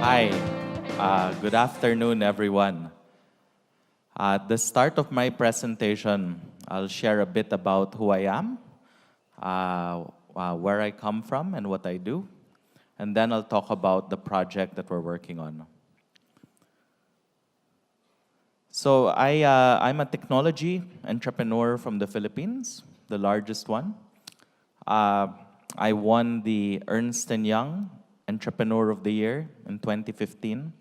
Hi, good afternoon, everyone. At the start of my presentation, I'll share a bit about who I am, where I come from, and what I do. And then I'll talk about the project that we're working on. So I'm a technology entrepreneur from the Philippines, the largest one. Uh, I won the Ernst & Young Entrepreneur of the Year in 2015,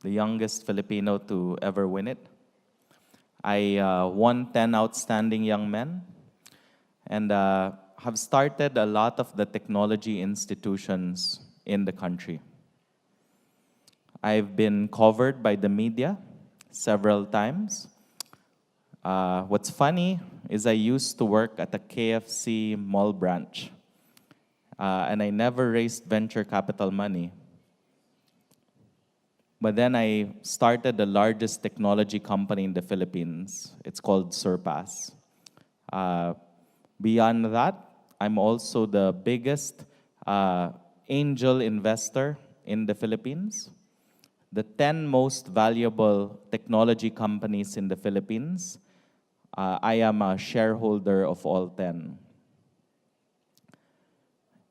the youngest Filipino to ever win it. I won 10 Outstanding Young Men and have started a lot of the technology institutions in the country. I've been covered by the media several times. What's funny is I used to work at a KFC mall branch, and I never raised venture capital money. But then I started the largest technology company in the Philippines. It's called Surpass. Beyond that, I'm also the biggest angel investor in the Philippines. The 10 most valuable technology companies in the Philippines, I am a shareholder of all 10.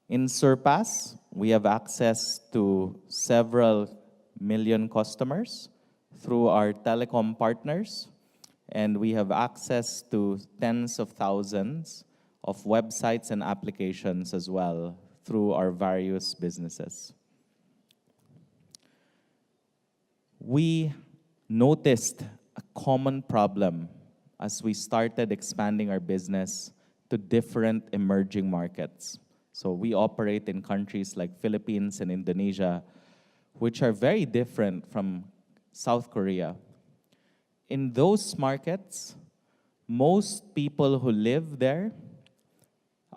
In Surpass, we have access to several million customers through our telecom partners, and we have access to tens of thousands of websites and applications as well through our various businesses. We noticed a common problem as we started expanding our business to different emerging markets. So we operate in countries like Philippines and Indonesia, which are very different from South Korea. In those markets, most people who live there,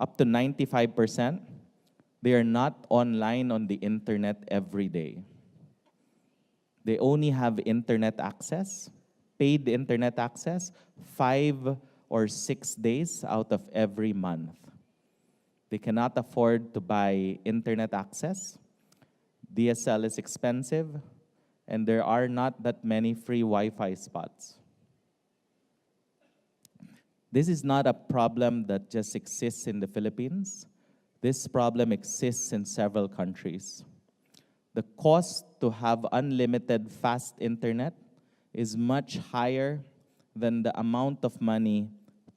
up to 95%, they are not online on the internet every day. They only have internet access, paid internet access, 5 or 6 days out of every month. They cannot afford to buy internet access. DSL is expensive, and there are not that many free Wi-Fi spots. This is not a problem that just exists in the Philippines. This problem exists in several countries. The cost to have unlimited fast internet is much higher than the amount of money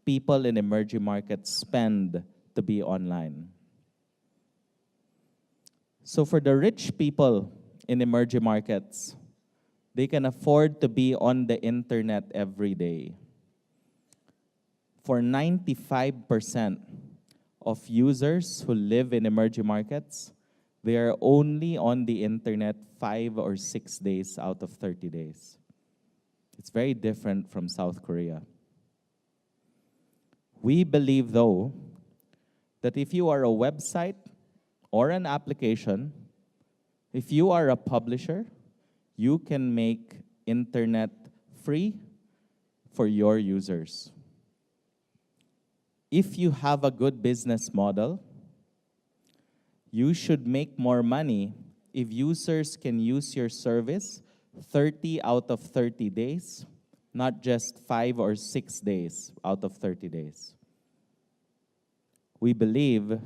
people in emerging markets spend to be online. So for the rich people in emerging markets, they can afford to be on the internet every day. For 95% of users who live in emerging markets, they are only on the internet 5 or 6 days out of 30 days. It's very different from South Korea. We believe, though, that if you are a website or an application, if you are a publisher, you can make internet free for your users. If you have a good business model, you should make more money if users can use your service 30 out of 30 days, not just 5 or 6 days out of 30 days. We believe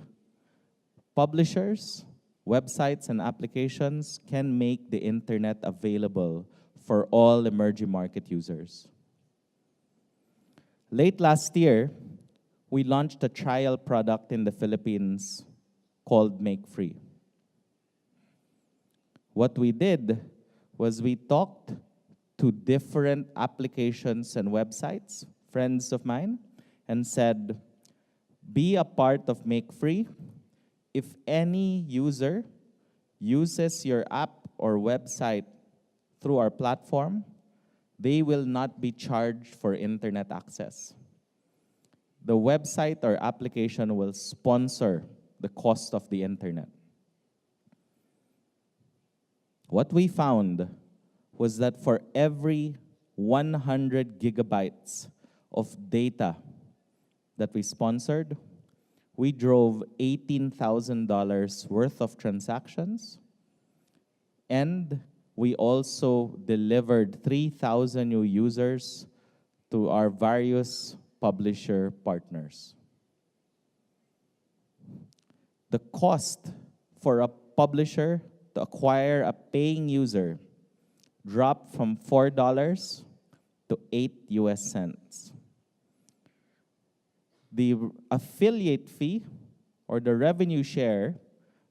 publishers, websites, and applications can make the internet available for all emerging market users. Late last year, we launched a trial product in the Philippines called Make Free. What we did was we talked to different applications and websites, friends of mine, and said, be a part of Make Free. If any user uses your app or website through our platform, they will not be charged for internet access. The website or application will sponsor the cost of the internet. What we found was that for every 100 gigabytes of data that we sponsored, we drove $18,000 worth of transactions, and we also delivered 3,000 new users to our various publisher partners. The cost for a publisher to acquire a paying user dropped from $4 to 8 US cents. The affiliate fee or the revenue share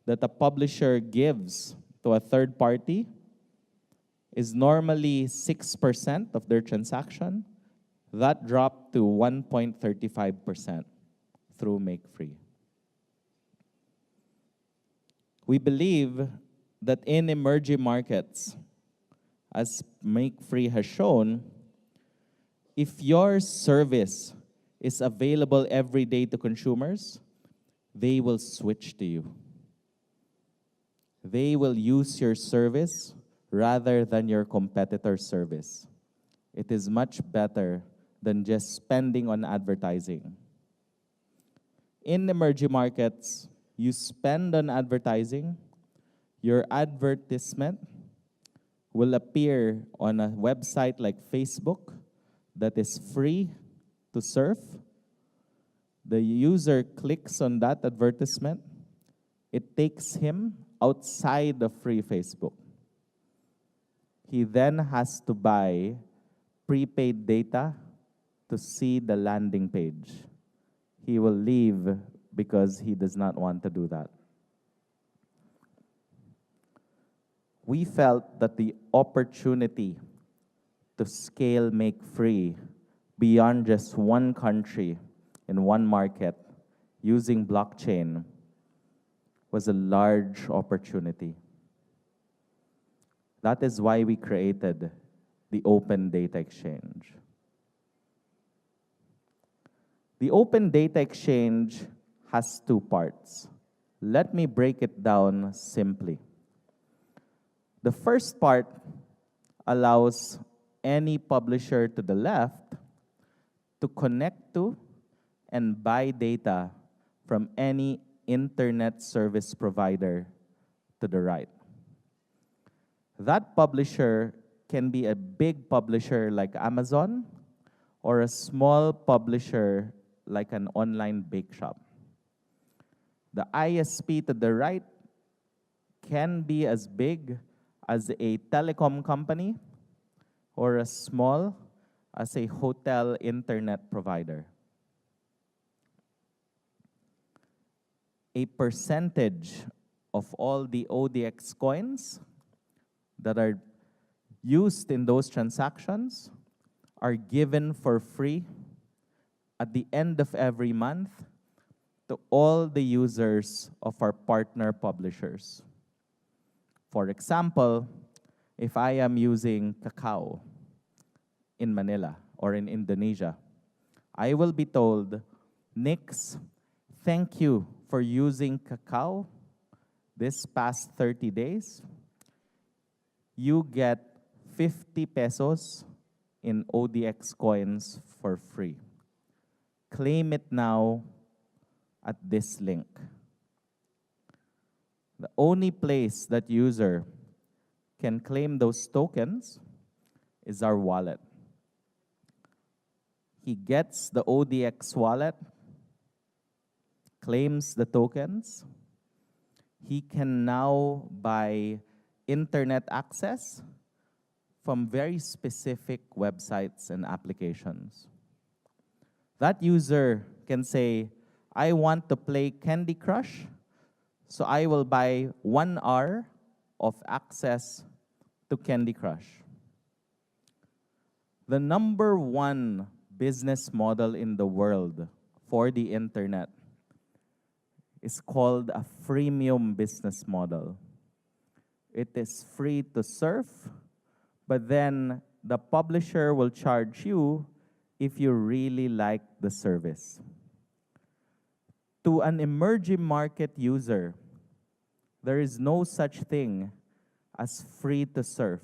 that a publisher gives to a third party is normally 6% of their transaction. That dropped to 1.35% through Make Free. We believe that in emerging markets, as Make Free has shown, if your service is available every day to consumers, they will switch to you. They will use your service rather than your competitor's service. It is much better than just spending on advertising. In emerging markets, you spend on advertising, your advertisement will appear on a website like Facebook that is free to surf. The user clicks on that advertisement. It takes him outside the free Facebook. He then has to buy prepaid data to see the landing page. He will leave because he does not want to do that. We felt that the opportunity to scale Make Free beyond just one country in one market using blockchain was a large opportunity. That is why we created the Open Data Exchange. The Open Data Exchange has two parts. Let me break it down simply. The first part allows any publisher to the left to connect to and buy data from any internet service provider to the right. That publisher can be a big publisher like Amazon or a small publisher like an online bake shop. The ISP to the right can be as big as a telecom company or as small as a hotel internet provider. A percentage of all the ODX coins that are used in those transactions are given for free at the end of every month to all the users of our partner publishers. For example, if I am using Kakao in Manila or in Indonesia, I will be told, Nix, thank you for using Kakao this past 30 days. You get 50 pesos in ODX coins for free. Claim it now at this link. The only place that user can claim those tokens is our wallet. He gets the ODX wallet, claims the tokens. He can now buy internet access from very specific websites and applications. That user can say, I want to play Candy Crush, so I will buy 1 hour of access to Candy Crush. The #1 business model in the world for the internet is called a freemium business model. It is free to surf, but then the publisher will charge you if you really like the service. To an emerging market user, there is no such thing as free to surf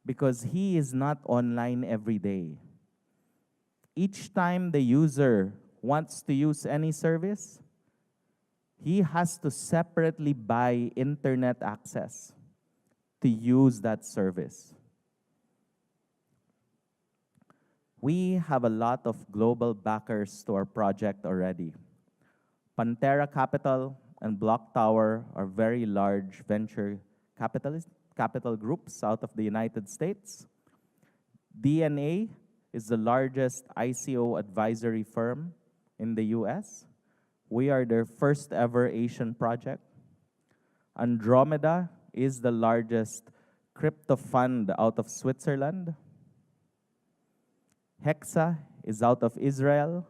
because he is not online every day. Each time the user wants to use any service, he has to separately buy internet access to to use that service. We have a lot of global backers to our project already. Pantera Capital and Block Tower are very large venture capital groups out of the United States. DNA is the largest ICO advisory firm in the US. We are their first ever Asian project. Andromeda is the largest crypto fund out of Switzerland. Hexa is out of Israel.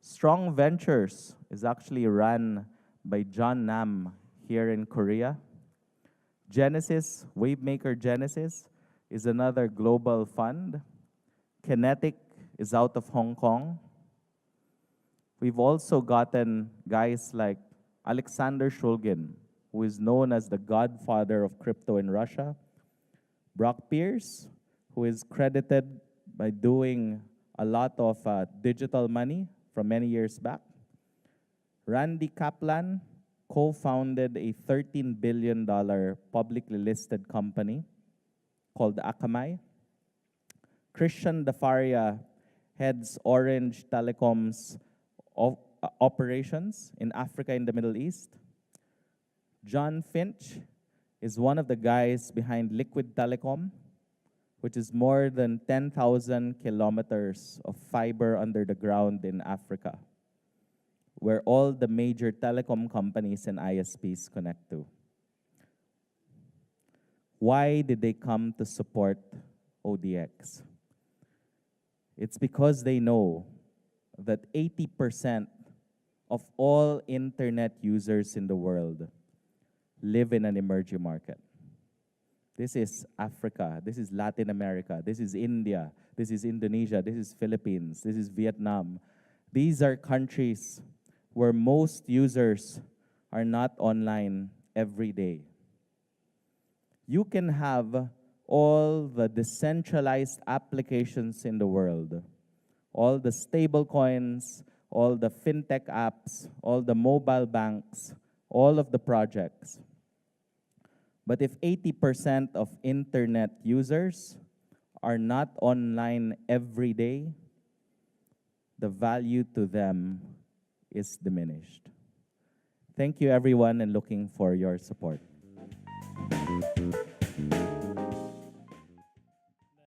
Strong Ventures is actually run by John Nam here in Korea. Genesis, Wavemaker Genesis, is another global fund. Kinetic is out of Hong Kong. We've also gotten guys like Alexander Shulgin, who is known as the godfather of crypto in Russia. Brock Pierce, who is credited by doing a lot of digital money from many years back. Randy Kaplan co-founded a $13 billion publicly listed company called Akamai. Christian Dafaria heads Orange Telecom's operations in Africa and the Middle East. John Finch is one of the guys behind Liquid Telecom, which is more than 10,000 kilometers of fiber under the ground in Africa, where all the major telecom companies and ISPs connect to. Why did they come to support ODX? It's because they know that 80% of all internet users in the world live in an emerging market. This is Africa, this is Latin America, this is India, this is Indonesia, this is Philippines, this is Vietnam. These are countries where most users are not online every day. You can have all the decentralized applications in the world, all the stable coins, all the fintech apps, all the mobile banks, all of the projects. But if 80% of internet users are not online every day, the value to them is diminished. Thank you, everyone, and looking for your support.